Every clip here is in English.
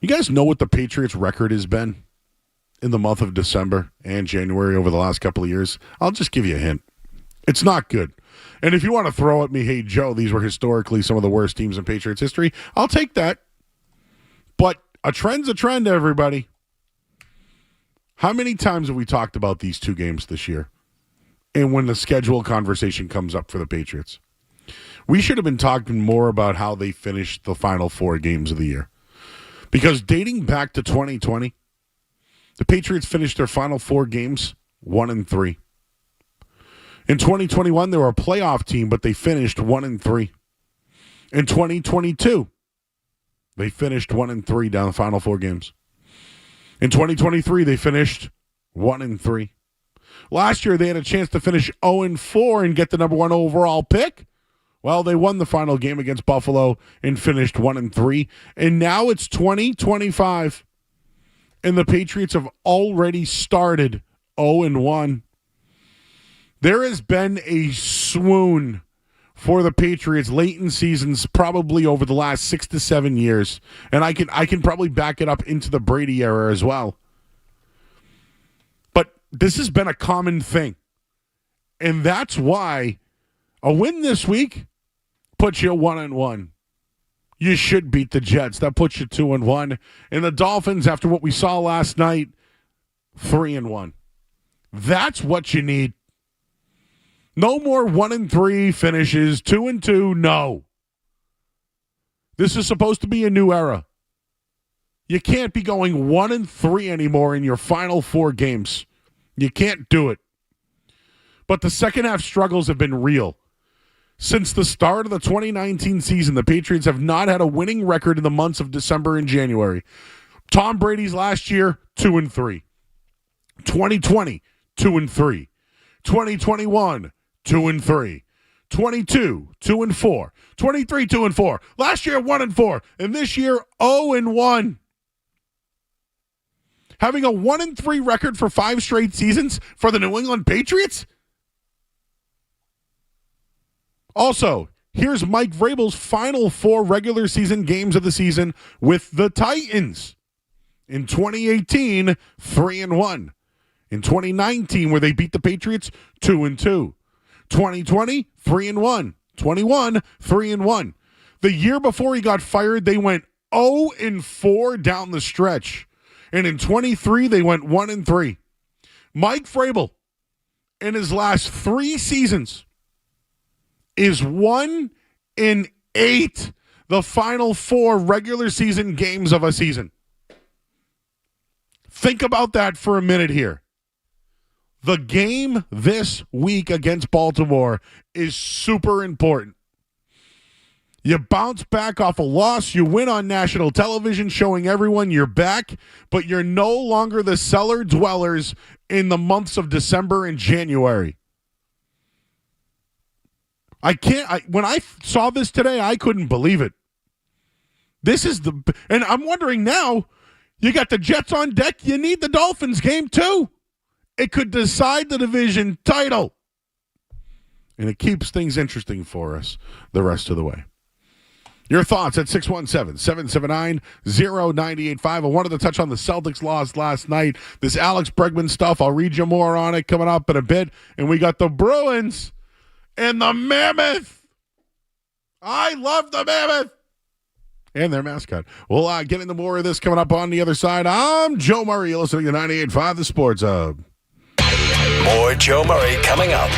You guys know what the Patriots' record has been in the month of December and January over the last couple of years? I'll just give you a hint. It's not good. And if you want to throw at me, hey, Joe, these were historically some of the worst teams in Patriots history, I'll take that. But a trend's a trend, everybody. How many times have we talked about these two games this year? And when the schedule conversation comes up for the Patriots, we should have been talking more about how they finished the final four games of the year. Because dating back to 2020, the Patriots finished their final four games 1-3. In 2021, they were a playoff team, but they finished 1-3. In 2022, they finished 1-3 down the final four games. In 2023, they finished 1-3. Last year, they had a chance to finish 0-4 and get the number one overall pick. Well, they won the final game against Buffalo and finished 1-3. And now it's 2025. And the Patriots have already started 0-1. There has been a swoon for the Patriots late in seasons, probably over the last 6 to 7 years. And I can probably back it up into the Brady era as well. But this has been a common thing. And that's why a win this week puts you 1-1. You should beat the Jets. That puts you 2-1. And the Dolphins, after what we saw last night, 3-1. That's what you need. No more 1-3 finishes, 2-2. No. This is supposed to be a new era. You can't be going 1-3 anymore in your final four games. You can't do it. But the second half struggles have been real. Since the start of the 2019 season, the Patriots have not had a winning record in the months of December and January. Tom Brady's last year, 2-3. 2020, 2-3. 2021, 2-3. 22, 2-4. 23, 2-4. Last year, 1-4. And this year, 0-1. Having a 1-3 record for 5 straight seasons for the New England Patriots? Also, here's Mike Vrabel's final 4 regular season games of the season with the Titans. In 2018, 3-1. In 2019, where they beat the Patriots, 2-2. 2020, 3-1. 21, 3-1. The year before he got fired, they went 0-4 down the stretch. And in 23, they went 1-3. Mike Vrabel, in his last 3 seasons, is 1-8, the final 4 regular season games of a season. Think about that for a minute here. The game this week against Baltimore is super important. You bounce back off a loss, you win on national television showing everyone you're back, but you're no longer the cellar dwellers in the months of December and January. When I saw this today, I couldn't believe it. And I'm wondering now, you got the Jets on deck, you need the Dolphins game too. It could decide the division title. And it keeps things interesting for us the rest of the way. Your thoughts at 617-779-0985. I wanted to touch on the Celtics loss last night. This Alex Bregman stuff, I'll read you more on it coming up in a bit. And we got the Bruins and the Mammoth. I love the Mammoth. And their mascot. We'll get into more of this coming up on the other side. I'm Joe Murray. You're listening to 98.5 The Sports Hub. More Joe Murray coming up.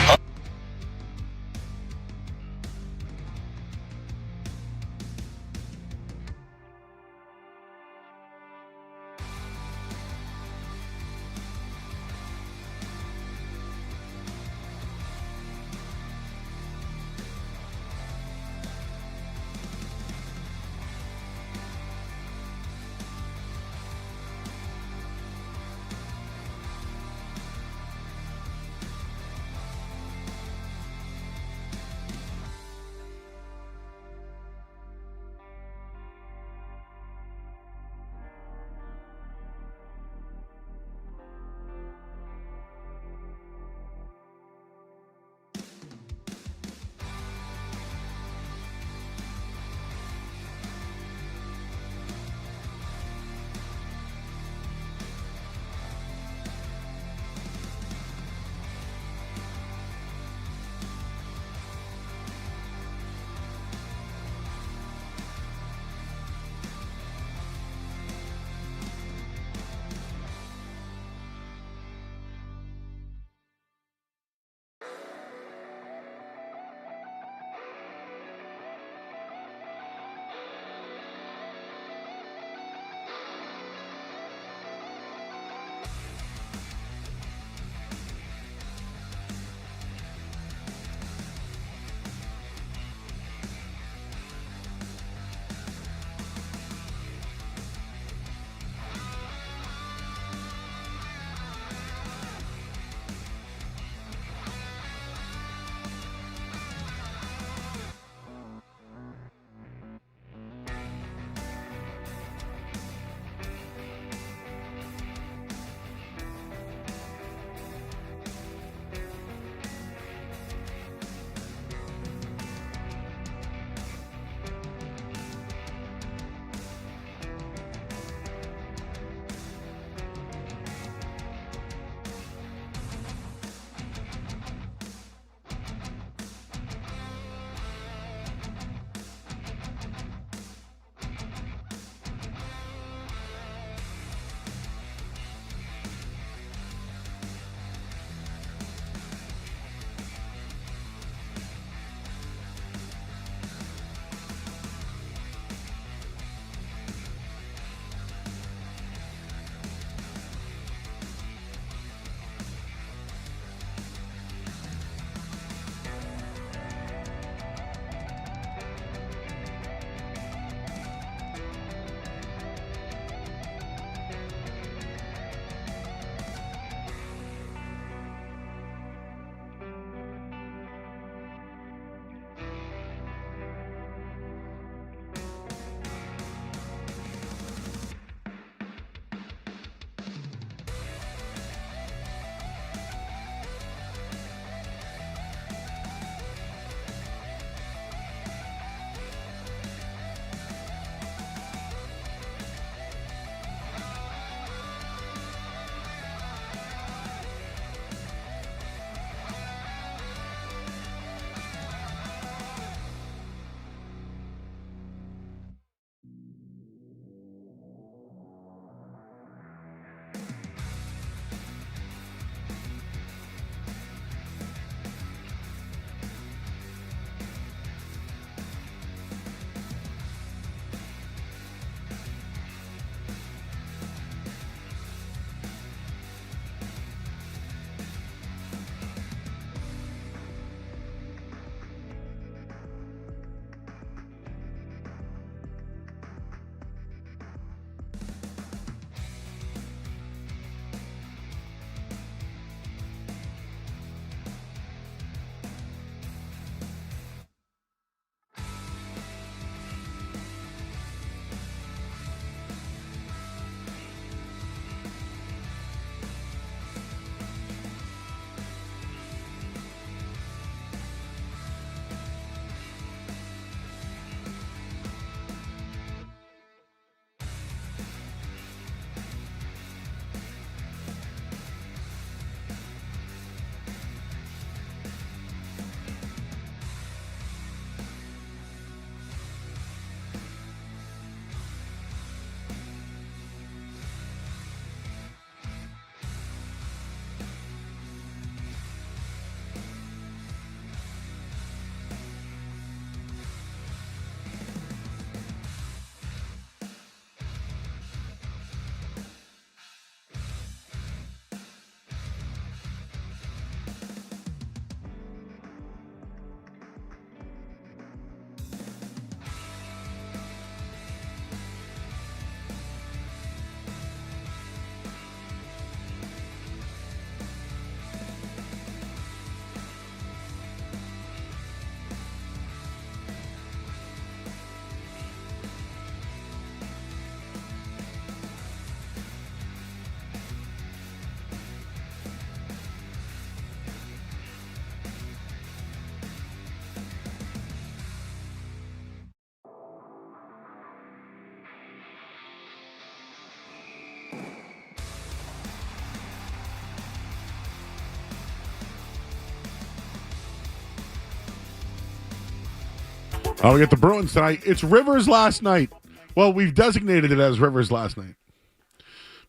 We get the Bruins tonight. It's Rivers last night. Well, we've designated it as Rivers last night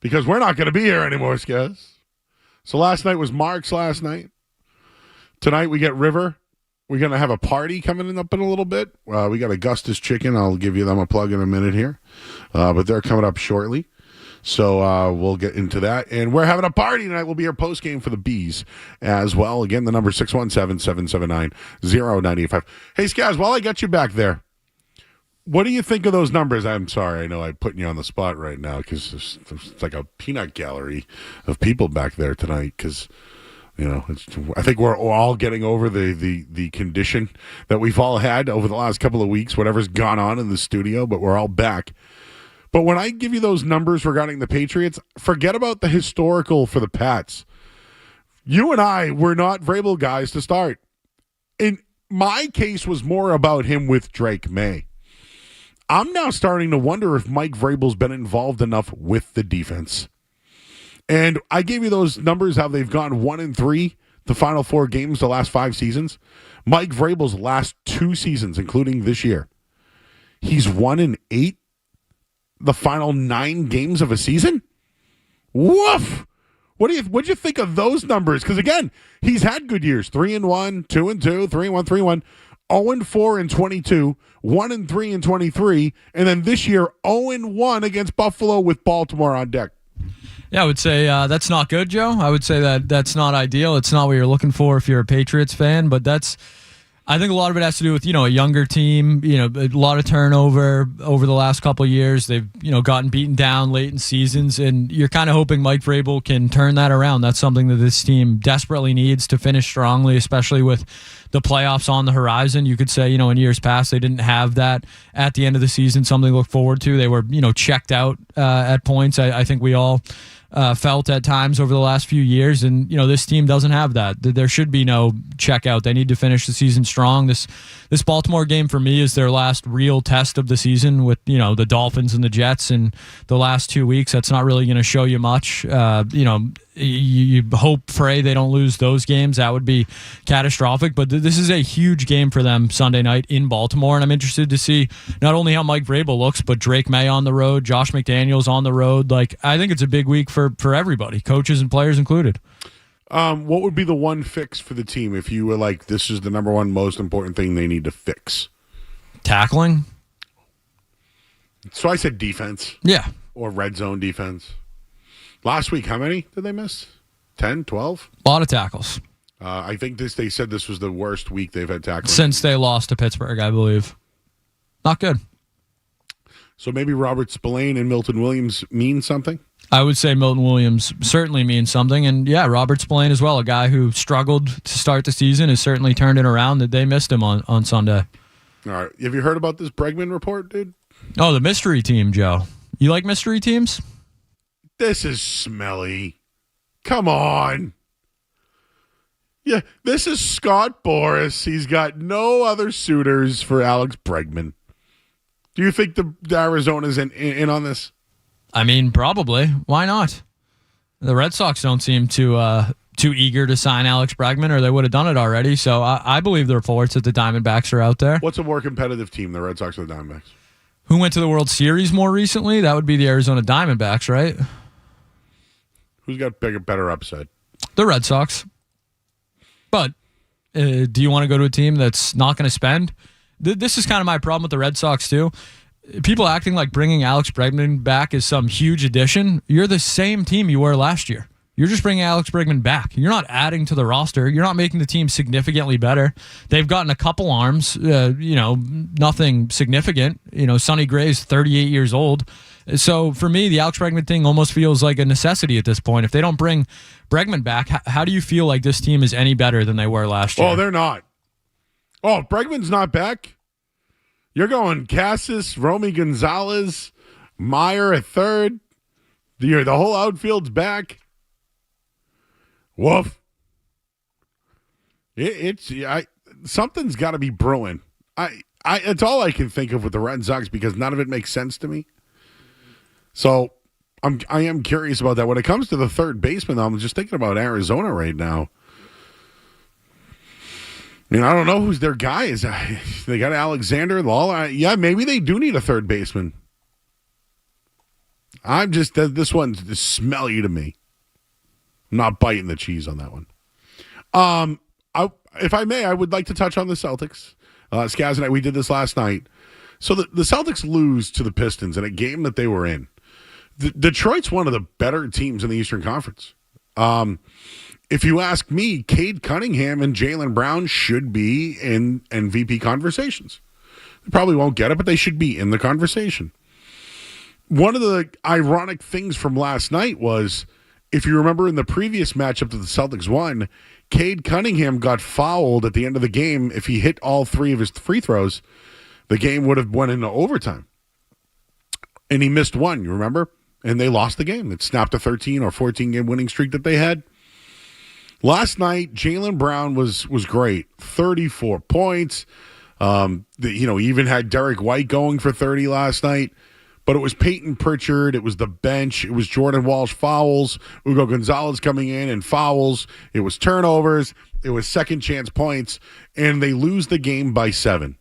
because we're not going to be here anymore, Skaz. So last night was Mark's last night. Tonight we get River. We're going to have a party coming up in a little bit. We got Augustus Chicken. I'll give you them a plug in a minute here. But they're coming up shortly. So we'll get into that. And we're having a party tonight. We'll be our post game for the Bees as well. Again, the number 617-779-0985. Hey, Skaz, while I got you back there, what do you think of those numbers? I'm sorry. I know I'm putting you on the spot right now because it's like a peanut gallery of people back there tonight because, you know, I think we're all getting over the condition that we've all had over the last couple of weeks, whatever's gone on in the studio, but we're all back. But when I give you those numbers regarding the Patriots, forget about the historical for the Pats. You and I were not Vrabel guys to start. In my case was more about him with Drake May. I'm now starting to wonder if Mike Vrabel's been involved enough with the defense. And I gave you those numbers, how they've gone 1-3 the final 4 games the last 5 seasons. Mike Vrabel's last 2 seasons, including this year, he's 1-8 the final 9 games of a season? Woof! What'd you think of those numbers? Because again, he's had good years: 3-1, 2-2, 3-1, 3-1, 0-4 in 22, 1-3 in 23, and then this year 0-1 against Buffalo with Baltimore on deck. Yeah, I would say that's not good, Joe. I would say that's not ideal. It's not what you're looking for if you're a Patriots fan, but I think a lot of it has to do with, a younger team, a lot of turnover over the last couple of years. They've, gotten beaten down late in seasons, and you're kind of hoping Mike Vrabel can turn that around. That's something that this team desperately needs to finish strongly, especially with the playoffs on the horizon. You could say, in years past, they didn't have that at the end of the season, something to look forward to. They were, checked out at points. I think we all felt at times over the last few years, and this team doesn't have that. There should be no checkout. They need to finish the season strong. This Baltimore game for me is their last real test of the season with the Dolphins and the Jets in the last 2 weeks. That's not really going to show you much. You hope, pray they don't lose those games. That would be catastrophic. But this is a huge game for them Sunday night in Baltimore, and I'm interested to see not only how Mike Vrabel looks, but Drake May on the road, Josh McDaniels on the road. I think it's a big week for everybody, coaches and players included. What would be the one fix for the team if you were like, this is the number one most important thing they need to fix? Tackling. So I said defense. Yeah. Or red zone defense. Last week, how many did they miss? 10, 12? A lot of tackles. I think they said this was the worst week they've had tackles. Since they lost to Pittsburgh, I believe. Not good. So maybe Robert Spillane and Milton Williams mean something? I would say Milton Williams certainly means something. And yeah, Robert Spillane as well, a guy who struggled to start the season, has certainly turned it around. That they missed him on Sunday. All right. Have you heard about this Bregman report, dude? Oh, the mystery team, Joe. You like mystery teams? This is smelly. Come on. Yeah, this is Scott Boras. He's got no other suitors for Alex Bregman. Do you think the Arizona's in on this? I mean, probably. Why not? The Red Sox don't seem too eager to sign Alex Bregman, or they would have done it already. So I believe the reports that the Diamondbacks are out there. What's a more competitive team, the Red Sox or the Diamondbacks? Who went to the World Series more recently? That would be the Arizona Diamondbacks, right? Who's got better upside? The Red Sox. But do you want to go to a team that's not going to spend? This is kind of my problem with the Red Sox, too. People acting like bringing Alex Bregman back is some huge addition. You're the same team you were last year. You're just bringing Alex Bregman back. You're not adding to the roster. You're not making the team significantly better. They've gotten a couple arms, nothing significant. Sonny Gray's 38 years old. So for me, the Alex Bregman thing almost feels like a necessity at this point. If they don't bring Bregman back, how do you feel like this team is any better than they were last year? Oh, they're not. Oh, if Bregman's not back, you're going Cassis, Romy Gonzalez, Meyer at third. The whole outfield's back. Woof. Something's got to be brewing. It's all I can think of with the Red Sox because none of it makes sense to me. So I am curious about that. When it comes to the third baseman, though, I'm just thinking about Arizona right now. I don't know who's their guy. They got Alexander Law. Yeah, maybe they do need a third baseman. This one's smelly to me. I'm not biting the cheese on that one. If I may, I would like to touch on the Celtics. Skaz and I, we did this last night. So the Celtics lose to the Pistons in a game that they were in. Detroit's one of the better teams in the Eastern Conference. If you ask me, Cade Cunningham and Jaylen Brown should be in MVP conversations. They probably won't get it, but they should be in the conversation. One of the ironic things from last night was, if you remember in the previous matchup that the Celtics won, Cade Cunningham got fouled at the end of the game. If he hit all 3 of his free throws, the game would have went into overtime. And he missed one, you remember? And they lost the game. It snapped a 13 or 14 game winning streak that they had. Last night, Jaylen Brown was great. 34 points. He even had Derek White going for 30 last night. But it was Peyton Pritchard. It was the bench. It was Jordan Walsh fouls. Hugo Gonzalez coming in and fouls. It was turnovers. It was second chance points. And they lose the game by 7.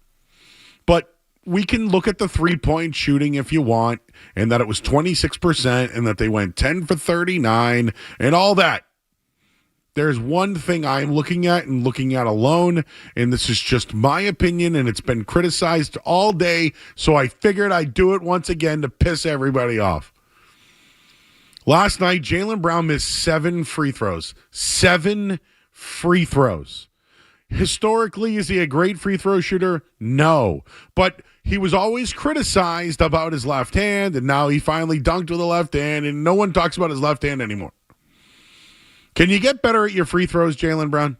But we can look at the 3-point shooting if you want, and that it was 26%, and that they went 10 for 39, and all that. There's one thing I'm looking at and looking at alone, and this is just my opinion, and it's been criticized all day, so I figured I'd do it once again to piss everybody off. Last night, Jaylen Brown missed 7 free throws. 7 free throws. Historically, is he a great free throw shooter? No. But he was always criticized about his left hand, and now he finally dunked with a left hand, and no one talks about his left hand anymore. Can you get better at your free throws, Jaylen Brown?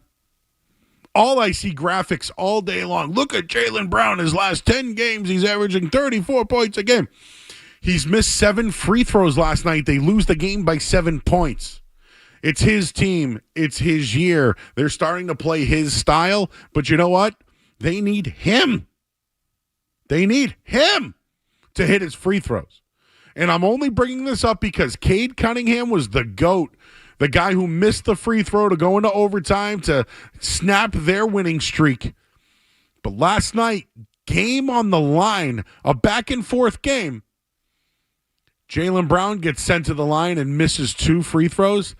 All I see graphics all day long. Look at Jaylen Brown. His last 10 games, he's averaging 34 points a game. He's missed 7 free throws last night. They lose the game by 7 points. It's his team. It's his year. They're starting to play his style. But you know what? They need him. They need him to hit his free throws. And I'm only bringing this up because Cade Cunningham was the GOAT. The guy who missed the free throw to go into overtime to snap their winning streak. But last night, game on the line, a back-and-forth game. Jaylen Brown gets sent to the line and misses 2 free throws.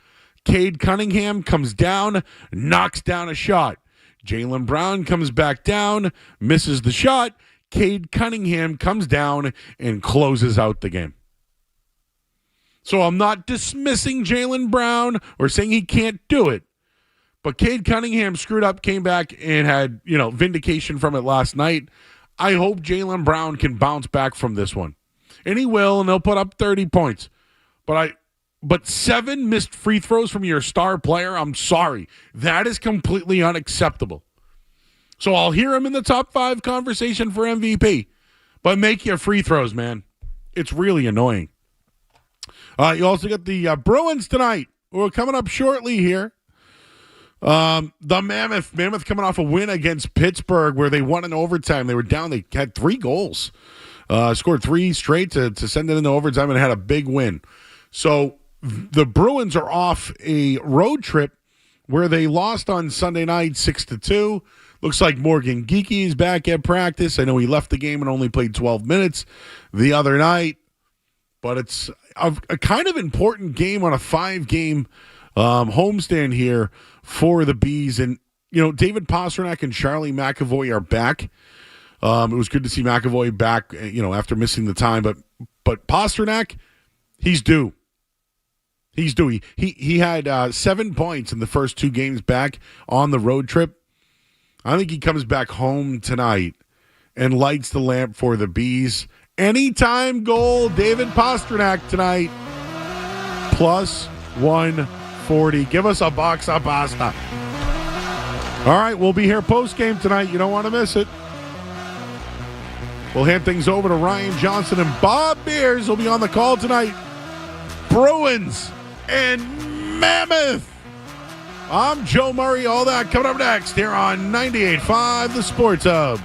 Cade Cunningham comes down, knocks down a shot. Jaylen Brown comes back down, misses the shot. Cade Cunningham comes down and closes out the game. So I'm not dismissing Jaylen Brown or saying he can't do it. But Cade Cunningham screwed up, came back, and had, vindication from it last night. I hope Jaylen Brown can bounce back from this one. And he will, and they'll put up 30 points. But 7 missed free throws from your star player, I'm sorry. That is completely unacceptable. So I'll hear him in the top 5 conversation for MVP. But make your free throws, man. It's really annoying. You also got the Bruins tonight. We're coming up shortly here. The Mammoth coming off a win against Pittsburgh where they won in overtime. They were down. They had 3 goals. Scored 3 straight to send it into overtime and had a big win. So the Bruins are off a road trip where they lost on Sunday night 6-2. Looks like Morgan Geekie is back at practice. I know he left the game and only played 12 minutes the other night. But it's a kind of important game on a 5-game homestand here for the Bees. And, David Pastrnak and Charlie McAvoy are back. It was good to see McAvoy back, after missing the time. But Pastrnak, he's due. He's due. He had 7 points in the first 2 games back on the road trip. I think he comes back home tonight and lights the lamp for the Bees. Anytime goal, David Pastrnak tonight. Plus 140. Give us a box of pasta. All right, we'll be here post-game tonight. You don't want to miss it. We'll hand things over to Ryan Johnson and Bob Beers will be on the call tonight. Bruins and Mammoth. I'm Joe Murray. All that coming up next here on 98.5 The Sports Hub.